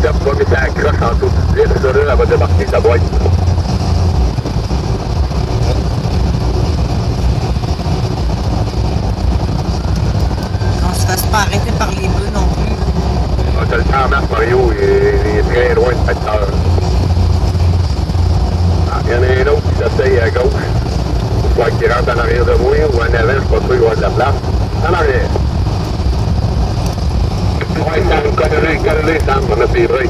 Step va mettre la croche en dessous du disque, ça là, elle va débarquer sa boîte. On se fasse pas arrêter par les bleus non plus. On te le temps en masse, Mario, il est très loin de facteur. Il y en a un autre qui s'essaye à gauche. Soit qu'il rentre en arrière de moi ou en avant, je suis pas sûr qu'il va avoir de la place. En arrière. Ouais, Sam, colle-les, Sam, on a pris vrai.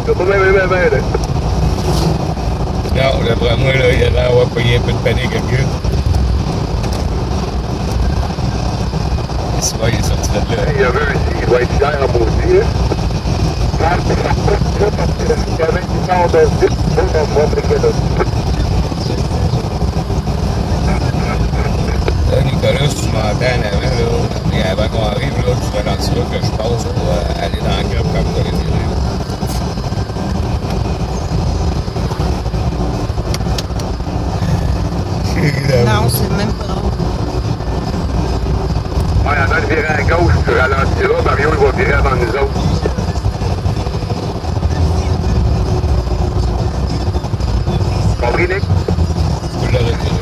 C'est pas bien, là. Non, d'après moi, là, il a l'air d'avoir payé un peu de panique à quelqu'un. C'est vrai, il est sorti de là. Il y avait un il doit être cher à maudit, hein. Il y avait une sorte de vite, on va briquer là. Là, Nicolas, si tu m'entends en avant, là, et avant qu'on arrive, là, tu ralentiras que je passe pour aller dans le club comme pour les tirer. Non, c'est même pas drôle. Ouais, avant de virer à gauche, tu ralentiras, Mario, il va virer avant nous autres. Compris, Nick? Tu peux le retirer.